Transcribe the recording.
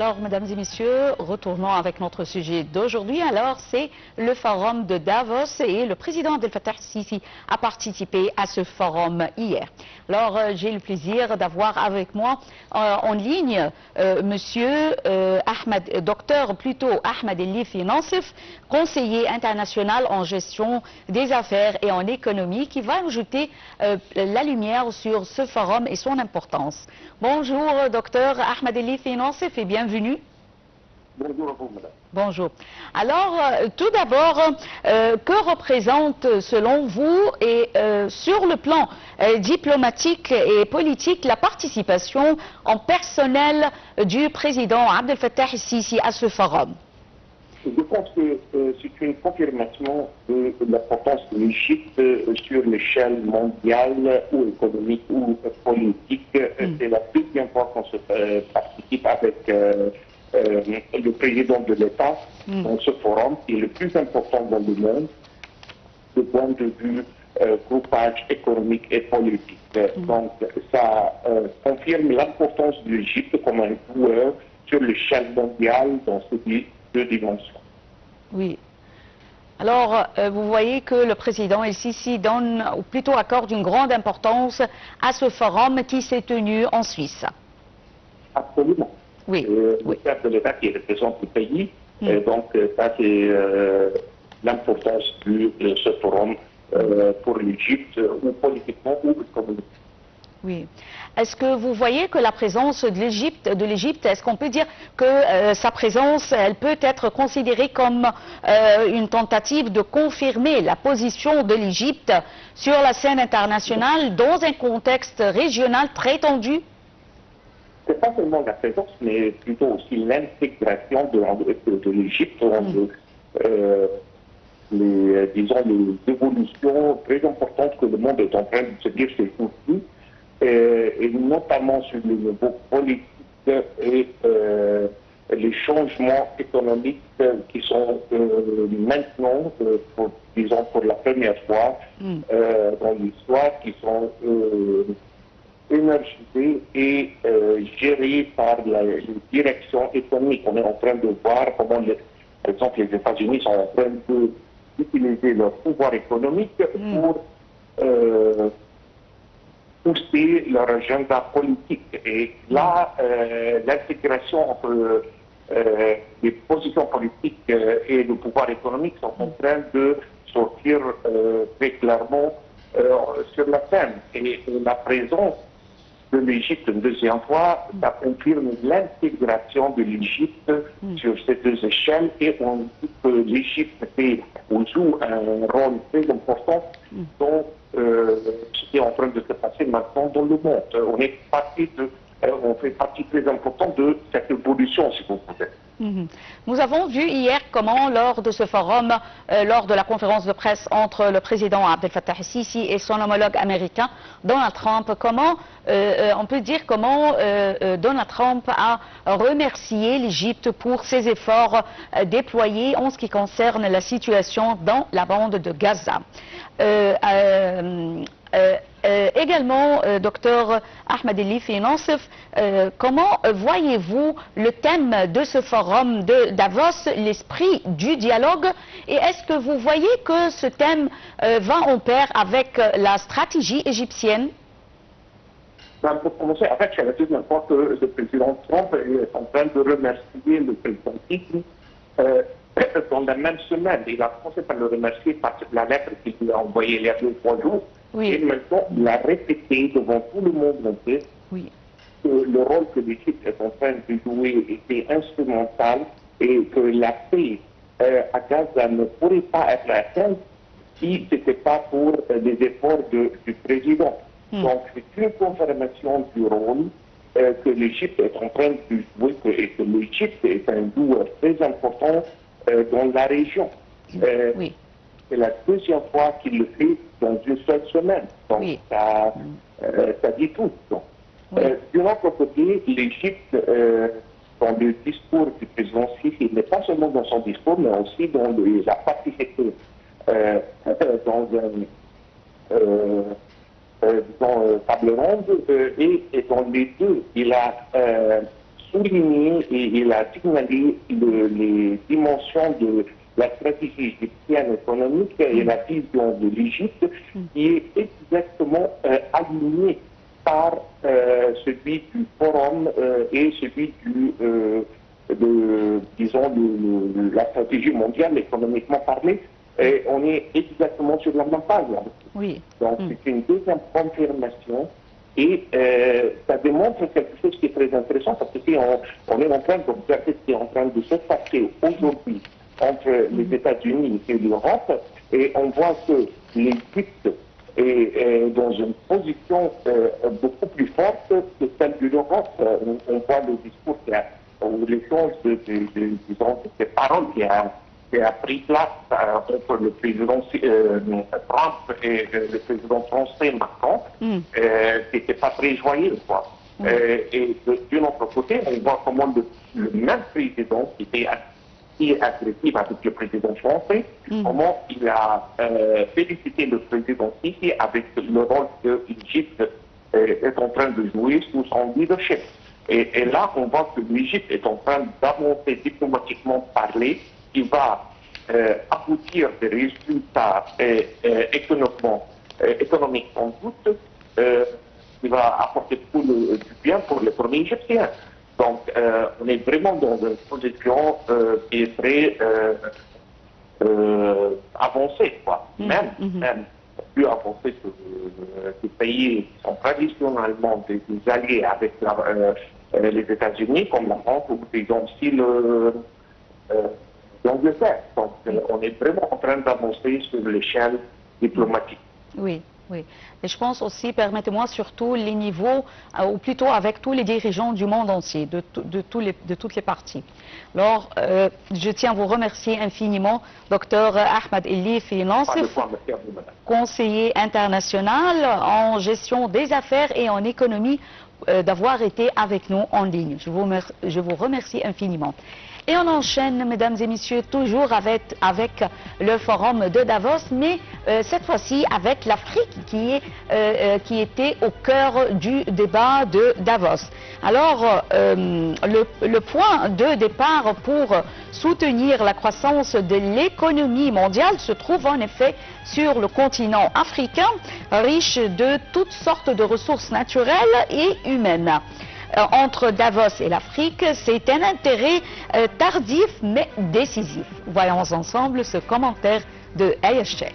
Alors, mesdames et messieurs, retournons avec notre sujet d'aujourd'hui. Alors, c'est le forum de Davos et le président Abdel Fattah el-Sisi a participé à ce forum hier. Alors, j'ai le plaisir d'avoir avec moi en ligne monsieur docteur Ahmed El-Lifi Nassif, conseiller international en gestion des affaires et en économie, qui va nous jeter la lumière sur ce forum et son importance. Bonjour, docteur Ahmed El-Lifi Nassif, et bienvenue. Bonjour à vous, madame. Bonjour. Alors, tout d'abord, que représente, selon vous, et sur le plan diplomatique et politique, la participation en personnel du président Abdel Fattah el-Sisi à ce forum? Je pense que c'est une confirmation de l'importance de l'Égypte sur l'échelle mondiale ou économique ou politique. C'est la deuxième fois qu'on se participe avec le président de l'État dans ce forum, qui est le plus important dans le monde, du point de vue groupage économique et politique. Donc ça confirme l'importance de l'Égypte comme un joueur sur l'échelle mondiale dans ces deux dimensions. Oui. Alors, vous voyez que le président El-Sisi donne, ou plutôt accorde une grande importance à ce forum qui s'est tenu en Suisse. Absolument. Oui. Le chef de l'État qui représente le pays, donc ça c'est l'importance de ce forum pour l'Égypte, ou politiquement ou économiquement. Oui. Est-ce que vous voyez que la présence de l'Égypte, est-ce qu'on peut dire que sa présence, elle peut être considérée comme une tentative de confirmer la position de l'Égypte sur la scène internationale dans un contexte régional très tendu? C'est pas seulement la présence, mais plutôt aussi l'intégration de l'Égypte dans les évolutions très importantes que le monde est en train de se dire ces jours-ci. Et notamment sur le niveau politique et les changements économiques qui sont maintenant, disons pour la première fois dans l'histoire, qui sont énergisés et gérés par la direction économique. On est en train de voir comment, par exemple, les États-Unis sont en train d'utiliser leur pouvoir économique pour pousser leur agenda politique. Et là, l'intégration entre les positions politiques et le pouvoir économique sont en train de sortir très clairement sur la scène. Et la présence de l'Égypte une deuxième fois, ça confirme l'intégration de l'Égypte sur ces deux échelles, et on dit que l'Égypte joue un rôle très important dans ce qui est en train de se passer maintenant dans le monde. On fait partie très importante de cette évolution, si vous voulez. Nous avons vu hier comment, lors de ce forum, lors de la conférence de presse entre le président Abdel Fattah el-Sisi et son homologue américain, Donald Trump, comment, on peut dire comment Donald Trump a remercié l'Égypte pour ses efforts déployés en ce qui concerne la situation dans la bande de Gaza. Également, docteur Ahmed El-Lifi Nassif, comment voyez-vous le thème de ce forum de Davos, l'esprit du dialogue, et est-ce que vous voyez que ce thème va en pair avec la stratégie égyptienne? Pour commencer, en fait, c'est la deuxième fois que le président Trump est en train de remercier le président Sisi dans la même semaine. Il a commencé par le remercier par la lettre qu'il lui a envoyée il y a 2 ou 3 jours. Oui. Et maintenant, il a répété devant tout le monde entier que le rôle que l'Égypte est en train de jouer était instrumental, et que la paix à Gaza ne pourrait pas être atteinte si ce n'était pas pour les efforts du président. Donc, c'est une confirmation du rôle que l'Égypte est en train de jouer, et que l'Égypte est un joueur très important dans la région. C'est la deuxième fois qu'il le fait dans une seule semaine. Donc, ça dit tout. D'un autre côté, l'Égypte, dans le discours du président Sisi, mais pas seulement dans son discours, mais aussi dans la participé dans table ronde, et dans les deux, il a souligné et il a signalé les dimensions de la stratégie égyptienne économique et la vision de l'Égypte qui est exactement alignée par celui du forum et celui de la stratégie mondiale économiquement parlée. Et on est exactement sur la même page. Oui. Donc c'est une deuxième confirmation et ça démontre quelque chose qui est très intéressant parce que si on est en train d'observer ce qui est en train de se passer aujourd'hui entre les États-Unis et l'Europe et on voit que l'Égypte est dans une position beaucoup plus forte que celle de l'Europe. On voit le discours ou l'échange de ces paroles qui a pris place entre le président Trump et le président français Macron, qui n'était pas très joyeux, quoi. Et d'un autre côté, on voit comment le même président qui était agressif avec le président français, comment il a félicité le président Sisi avec le rôle que l'Égypte est en train de jouer sous son leadership. Et là, on voit que l'Égypte est en train d'avancer diplomatiquement parler, qui va aboutir des résultats économiques en doute, qui va apporter beaucoup du bien pour l'économie égyptienne. Donc, on est vraiment dans une position qui est très avancée, quoi. Même plus avancée que les pays qui sont traditionnellement des alliés avec les États-Unis, comme la France, ou aussi l'Angleterre. Donc, on est vraiment en train d'avancer sur l'échelle diplomatique. Oui, oui. Et je pense aussi, permettez-moi, surtout les niveaux, ou plutôt avec tous les dirigeants du monde entier, de toutes les parties. Alors, je tiens à vous remercier infiniment, Dr Ahmed Elif Nassif, conseiller international en gestion des affaires et en économie, d'avoir été avec nous en ligne. Je vous remercie infiniment. Et on enchaîne, mesdames et messieurs, toujours avec le forum de Davos, mais cette fois-ci avec l'Afrique qui était au cœur du débat de Davos. Alors, le point de départ pour soutenir la croissance de l'économie mondiale se trouve en effet sur le continent africain, riche de toutes sortes de ressources naturelles et humaines. Entre Davos et l'Afrique, c'est un intérêt tardif mais décisif. Voyons ensemble ce commentaire de Aya Sheikh.